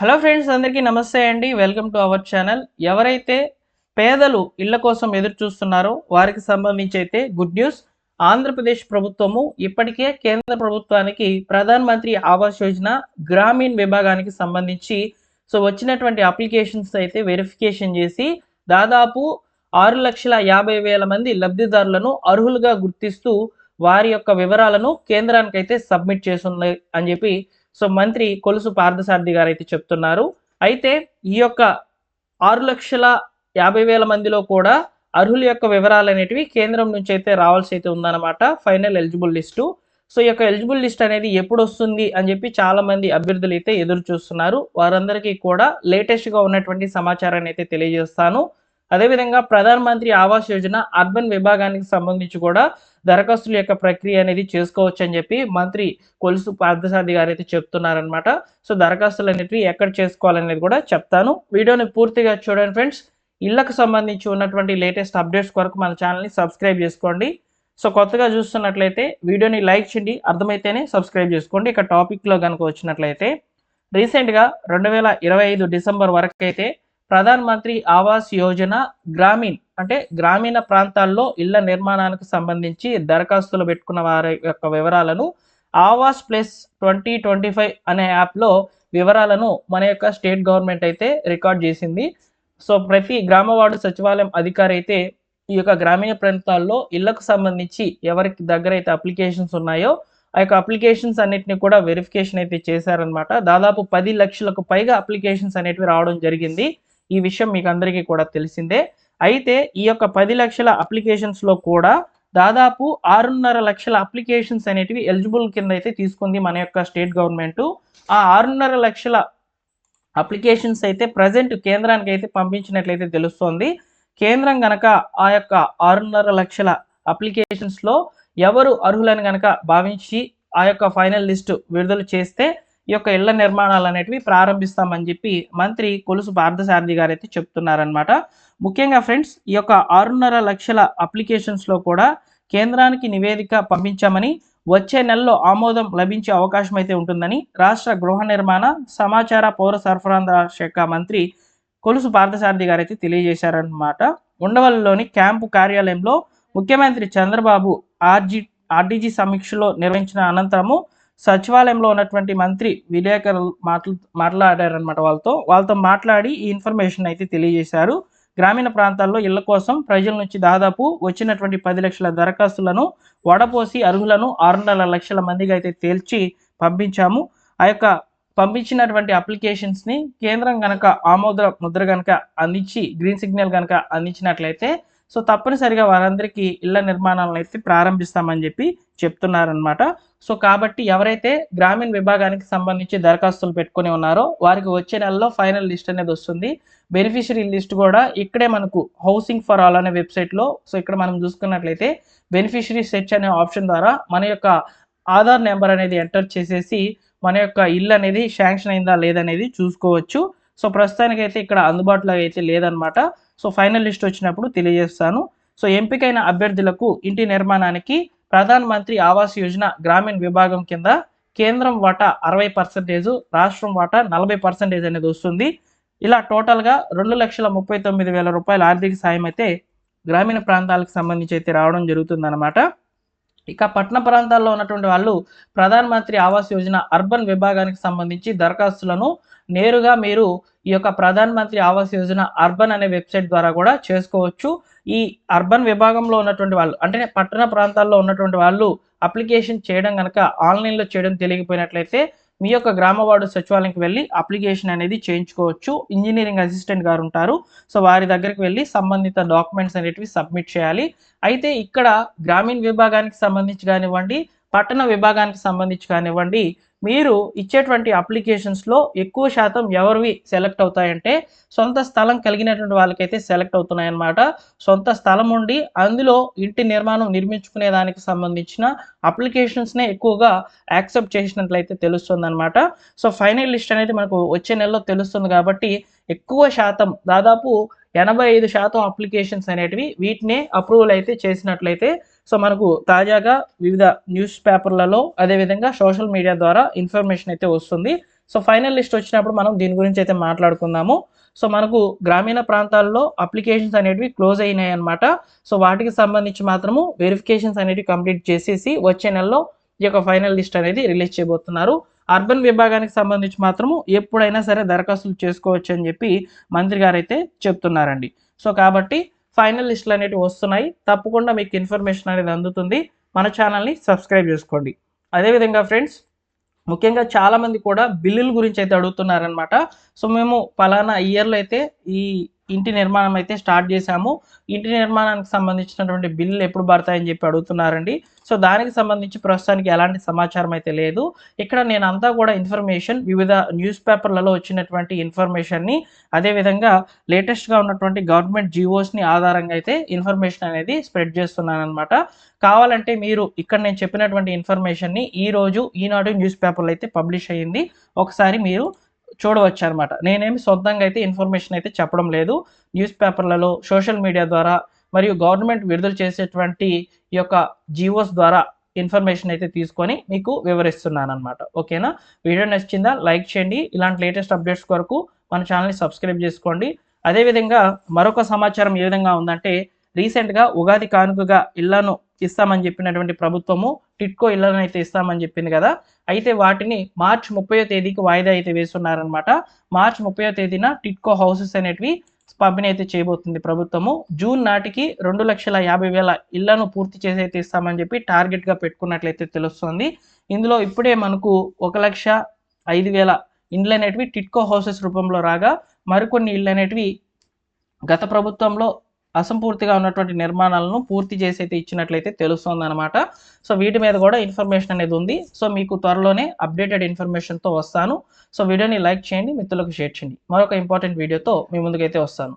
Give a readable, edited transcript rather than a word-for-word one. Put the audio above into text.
Hello friends, అందరికీ నమస్తే అండి. Welcome to our channel. ఎవరైతే పేదలు ఇళ్ల కోసం ఎదురు చూస్తున్నారో వారికి సంబంధించి అయితే గుడ్ న్యూస్. ఆంధ్రప్రదేశ్ ప్రభుత్వము ఇప్పటికే కేంద్ర ప్రభుత్వానికి ప్రధాన్ మంత్రి ఆవాస్ యోజన గ్రామీణ్ విభాగానికి సంబంధించి వచ్చినటువంటి అప్లికేషన్స్ అయితే వెరిఫికేషన్ చేసి దాదాపు 6,50,000 మంది లబ్ధిదారులను అర్హులుగా గుర్తిస్తూ వారి యొక్క వివరాలను కేంద్రానికి అయితే సబ్మిట్ చేస్తుంది అని చెప్పి మంత్రి కొలుసు పార్థసారథి గారు అయితే చెప్తున్నారు. అయితే ఈ యొక్క 6,50,000 మందిలో కూడా అర్హుల యొక్క వివరాలు అనేటివి కేంద్రం నుంచి అయితే రావాల్సి అయితే ఉందన్నమాట. Final eligible list. ఈ యొక్క ఎలిజిబుల్ లిస్ట్ అనేది ఎప్పుడు వస్తుంది అని చెప్పి చాలా మంది అభ్యర్థులు అయితే ఎదురు చూస్తున్నారు. వారందరికీ కూడా లేటెస్ట్గా ఉన్నటువంటి సమాచారాన్ని అయితే తెలియజేస్తాను. అదేవిధంగా ప్రధాన మంత్రి ఆవాస్ యోజన అర్బన్ విభాగానికి సంబంధించి కూడా దరఖాస్తుల యొక్క ప్రక్రియ అనేది చేసుకోవచ్చు అని చెప్పి మంత్రి కొలుసు పార్థసారథి గారు అయితే చెప్తున్నారనమాట. దరఖాస్తులు అనేటివి ఎక్కడ చేసుకోవాలనేది కూడా చెప్తాను. వీడియోని పూర్తిగా చూడండి ఫ్రెండ్స్. ఇళ్లకు సంబంధించి ఉన్నటువంటి లేటెస్ట్ అప్డేట్స్ కొరకు మన ఛానల్ని సబ్స్క్రైబ్ చేసుకోండి. కొత్తగా చూస్తున్నట్లయితే వీడియోని లైక్ చేయండి, అర్థమైతేనే సబ్స్క్రైబ్ చేసుకోండి. ఇక టాపిక్లో కనుక వచ్చినట్లయితే రీసెంట్గా 2025 డిసెంబర్ వరకు అయితే ప్రధాన్ మంత్రి ఆవాస్ యోజన గ్రామీణ్ అంటే గ్రామీణ ప్రాంతాల్లో ఇళ్ల నిర్మాణానికి సంబంధించి దరఖాస్తులు పెట్టుకున్న వారి యొక్క వివరాలను ఆవాస్ ప్లస్ 2025 అనే యాప్లో వివరాలను మన యొక్క స్టేట్ గవర్నమెంట్ అయితే రికార్డ్ చేసింది. ప్రతి గ్రామవార్డు సచివాలయం అధికారి అయితే ఈ యొక్క గ్రామీణ ప్రాంతాల్లో ఇళ్లకు సంబంధించి ఎవరికి దగ్గర అయితే అప్లికేషన్స్ ఉన్నాయో ఆ యొక్క అప్లికేషన్స్ అన్నిటిని కూడా వెరిఫికేషన్ అయితే చేశారనమాట. దాదాపు 10 లక్షలకు పైగా అప్లికేషన్స్ అనేటివి రావడం జరిగింది. ఈ విషయం మీకు అందరికీ కూడా తెలిసిందే. అయితే ఈ యొక్క 10 లక్షల అప్లికేషన్స్లో కూడా దాదాపు 6.5 లక్షల అప్లికేషన్స్ అనేటివి ఎలిజిబుల్ కింద అయితే తీసుకుంది మన యొక్క స్టేట్ గవర్నమెంట్. ఆ 6.5 లక్షల అప్లికేషన్స్ అయితే ప్రజెంట్ కేంద్రానికి అయితే పంపించినట్లయితే తెలుస్తోంది. కేంద్రం గనక ఆ యొక్క 6.5 లక్షల అప్లికేషన్స్లో ఎవరు అర్హులని గనక భావించి ఆ యొక్క ఫైనల్ లిస్టు విడుదల చేస్తే ఈ యొక్క ఇళ్ల నిర్మాణాలు అనేటివి ప్రారంభిస్తామని చెప్పి మంత్రి కొలుసు పార్థసారథి గారు అయితే చెప్తున్నారనమాట. ముఖ్యంగా ఫ్రెండ్స్, ఈ యొక్క 6.5 లక్షల అప్లికేషన్స్లో కూడా కేంద్రానికి నివేదిక పంపించామని, వచ్చే నెలలో ఆమోదం లభించే అవకాశం అయితే ఉంటుందని రాష్ట్ర గృహ నిర్మాణ సమాచార పౌర సరఫరాల శాఖ మంత్రి కొలుసు పార్థసారథి గారు అయితే తెలియజేశారనమాట. ఉండవల్లిలోని క్యాంపు కార్యాలయంలో ముఖ్యమంత్రి చంద్రబాబు ఆర్డీజీ సమీక్షలో నిర్వహించిన అనంతరము సచివాలయంలో ఉన్నటువంటి మంత్రి విలేకరులు మాట్లాడారనమాట. వాళ్ళతో మాట్లాడి ఈ ఇన్ఫర్మేషన్ అయితే తెలియజేశారు. గ్రామీణ ప్రాంతాల్లో ఇళ్ల కోసం ప్రజల నుంచి దాదాపు వచ్చినటువంటి 10 లక్షల దరఖాస్తులను వడపోసి అర్హులను 6.5 లక్షల మందికి అయితే తేల్చి పంపించాము. ఆ యొక్క పంపించినటువంటి అప్లికేషన్స్ని కేంద్రం కనుక ఆమోద ముద్ర కనుక అందించి గ్రీన్ సిగ్నల్ కనుక అందించినట్లయితే తప్పనిసరిగా వారందరికీ ఇళ్ల నిర్మాణాలను అయితే ప్రారంభిస్తామని చెప్పి చెప్తున్నారనమాట. కాబట్టి ఎవరైతే గ్రామీణ విభాగానికి సంబంధించి దరఖాస్తులు పెట్టుకుని ఉన్నారో వారికి వచ్చే నెలలో ఫైనల్ లిస్ట్ అనేది వస్తుంది. బెనిఫిషరీ లిస్ట్ కూడా ఇక్కడే మనకు హౌసింగ్ ఫర్ ఆల్ అనే వెబ్సైట్లో ఇక్కడ మనం చూసుకున్నట్లయితే బెనిఫిషరీ సెర్చ్ అనే ఆప్షన్ ద్వారా మన యొక్క ఆధార్ నెంబర్ అనేది ఎంటర్ చేసేసి మన యొక్క ఇల్లు అనేది శాంక్షన్ అయిందా లేదనేది చూసుకోవచ్చు. ప్రస్తుతానికైతే ఇక్కడ అందుబాటులో అయితే లేదనమాట. ఫైనల్ లిస్ట్ వచ్చినప్పుడు తెలియజేస్తాను. ఎంపికైన అభ్యర్థులకు ఇంటి నిర్మాణానికి ప్రధాన మంత్రి ఆవాస్ యోజన గ్రామీణ విభాగం కింద కేంద్రం వాటా 60%, రాష్ట్రం వాటా 40% అనేది వస్తుంది. ఇలా టోటల్గా 2,39,000 రూపాయల ఆర్థిక సాయం అయితే గ్రామీణ ప్రాంతాలకు సంబంధించి అయితే రావడం జరుగుతుందన్నమాట. ఇక పట్టణ ప్రాంతాల్లో ఉన్నటువంటి వాళ్ళు ప్రధాన మంత్రి ఆవాస్ యోజన అర్బన్ విభాగానికి సంబంధించి దరఖాస్తులను నేరుగా మీరు ఈ యొక్క ప్రధాన మంత్రి ఆవాస్ యోజన అర్బన్ అనే వెబ్సైట్ ద్వారా కూడా చేసుకోవచ్చు. ఈ అర్బన్ విభాగంలో ఉన్నటువంటి వాళ్ళు అంటే పట్టణ ప్రాంతాల్లో ఉన్నటువంటి వాళ్ళు అప్లికేషన్ చేయడం కనుక ఆన్లైన్లో చేయడం తెలియకపోయినట్లయితే మీ యొక్క గ్రామవార్డు సచివాలయంకి వెళ్ళి అప్లికేషన్ అనేది చేయించుకోవచ్చు. ఇంజనీరింగ్ అసిస్టెంట్ గారు ఉంటారు. వారి దగ్గరికి వెళ్ళి సంబంధిత డాక్యుమెంట్స్ అనేటివి సబ్మిట్ చేయాలి. అయితే ఇక్కడ గ్రామీణ విభాగానికి సంబంధించి కానివ్వండి, పట్టణ విభాగానికి సంబంధించి కానివ్వండి, మీరు ఇచ్చేటువంటి అప్లికేషన్స్లో ఎక్కువ శాతం ఎవరివి సెలెక్ట్ అవుతాయంటే సొంత స్థలం కలిగినటువంటి వాళ్ళకైతే సెలెక్ట్ అవుతున్నాయన్నమాట. సొంత స్థలం ఉండి అందులో ఇంటి నిర్మాణం నిర్మించుకునే దానికి సంబంధించిన అప్లికేషన్స్నే ఎక్కువగా యాక్సెప్ట్ చేసినట్లయితే తెలుస్తుంది అనమాట. ఫైనల్ లిస్ట్ అనేది మనకు వచ్చే నెలలో తెలుస్తుంది కాబట్టి ఎక్కువ శాతం దాదాపు 85% అప్లికేషన్స్ అనేటివి వీటినే అప్రూవల్ అయితే చేసినట్లయితే మనకు తాజాగా వివిధ న్యూస్ పేపర్లలో అదేవిధంగా సోషల్ మీడియా ద్వారా ఇన్ఫర్మేషన్ అయితే వస్తుంది. సో ఫైనల్ లిస్ట్ వచ్చినప్పుడు మనం దీని గురించి అయితే మాట్లాడుకుందాము. సో మనకు గ్రామీణ ప్రాంతాల్లో అప్లికేషన్స్ అనేటివి క్లోజ్ అయినాయి అనమాట. సో వాటికి సంబంధించి మాత్రము వెరిఫికేషన్స్ అనేటివి కంప్లీట్ చేసేసి వచ్చే నెలలో ఈ యొక్క ఫైనల్ లిస్ట్ అనేది రిలీజ్ చేయబోతున్నారు. అర్బన్ విభాగానికి సంబంధించి మాత్రము ఎప్పుడైనా సరే దరఖాస్తులు చేసుకోవచ్చు అని చెప్పి మంత్రి గారు అయితే చెప్తున్నారండి. సో కాబట్టి ఫైనల్ లిస్టులు అనేటివి వస్తున్నాయి. తప్పకుండా మీకు ఇన్ఫర్మేషన్ అనేది అందుతుంది. మన ఛానల్ని సబ్స్క్రైబ్ చేసుకోండి. అదేవిధంగా ఫ్రెండ్స్, ముఖ్యంగా చాలామంది కూడా బిల్లుల గురించి అయితే అడుగుతున్నారనమాట. సో మేము పలానా ఇయర్లో అయితే ఈ ఇంటి నిర్మాణం అయితే స్టార్ట్ చేశాము, ఇంటి నిర్మాణానికి సంబంధించినటువంటి బిల్లులు ఎప్పుడు పడతాయని చెప్పి అడుగుతున్నారండి. సో దానికి సంబంధించి ప్రస్తుతానికి ఎలాంటి సమాచారం అయితే లేదు. ఇక్కడ నేనంతా కూడా ఇన్ఫర్మేషన్ వివిధ న్యూస్ పేపర్లలో వచ్చినటువంటి ఇన్ఫర్మేషన్ని, అదేవిధంగా లేటెస్ట్గా ఉన్నటువంటి గవర్నమెంట్ జీవోస్ని ఆధారంగా అయితే ఇన్ఫర్మేషన్ అనేది స్ప్రెడ్ చేస్తున్నాను అనమాట. కావాలంటే మీరు ఇక్కడ నేను చెప్పినటువంటి ఇన్ఫర్మేషన్ని ఈరోజు ఈనాడు న్యూస్ పేపర్లో అయితే పబ్లిష్ అయ్యింది, ఒకసారి మీరు చూడవచ్చు అనమాట. నేనేమి సొంతంగా అయితే ఇన్ఫర్మేషన్ అయితే చెప్పడం లేదు. న్యూస్ పేపర్లలో, సోషల్ మీడియా ద్వారా మరియు గవర్నమెంట్ విడుదల చేసేటువంటి ఈ యొక్క జీవోస్ ద్వారా ఇన్ఫర్మేషన్ అయితే తీసుకొని మీకు వివరిస్తున్నాను అనమాట. ఓకేనా? వీడియో నచ్చిందా? లైక్ చేయండి. ఇలాంటి లేటెస్ట్ అప్డేట్స్ కొరకు మన ఛానల్ని సబ్స్క్రైబ్ చేసుకోండి. అదేవిధంగా మరొక సమాచారం ఏ విధంగా ఉందంటే, రీసెంట్గా ఉగాది కానుకగా ఇళ్లను ఇస్తామని చెప్పినటువంటి ప్రభుత్వము టిట్కో ఇళ్లను అయితే ఇస్తామని చెప్పింది కదా. అయితే వాటిని మార్చి 30వ తేదీకి వాయిదా అయితే వేస్తున్నారనమాట. మార్చి 30వ తేదీన టిట్కో హౌసెస్ అనేటివి పంపిణీ అయితే చేయబోతుంది ప్రభుత్వము. జూన్ నాటికి 2,50,000 ఇళ్లను పూర్తి చేసి అయితే ఇస్తామని చెప్పి టార్గెట్గా పెట్టుకున్నట్లయితే తెలుస్తుంది. ఇందులో ఇప్పుడే మనకు 1,05,000 ఇండ్లు అనేటివి టిట్కో హౌసెస్ రూపంలో రాగా, మరికొన్ని ఇళ్ళు అనేటివి గత ప్రభుత్వంలో అసంపూర్తిగా ఉన్నటువంటి నిర్మాణాలను పూర్తి చేసి అయితే ఇచ్చినట్లయితే తెలుస్తుంది అనమాట. సో వీటి మీద కూడా ఇన్ఫర్మేషన్ అనేది ఉంది. సో మీకు త్వరలోనే అప్డేటెడ్ ఇన్ఫర్మేషన్తో వస్తాను. సో వీడియోని లైక్ చేయండి, మిత్రులకు షేర్ చేయండి. మరొక ఇంపార్టెంట్ వీడియోతో మీ ముందుకైతే వస్తాను.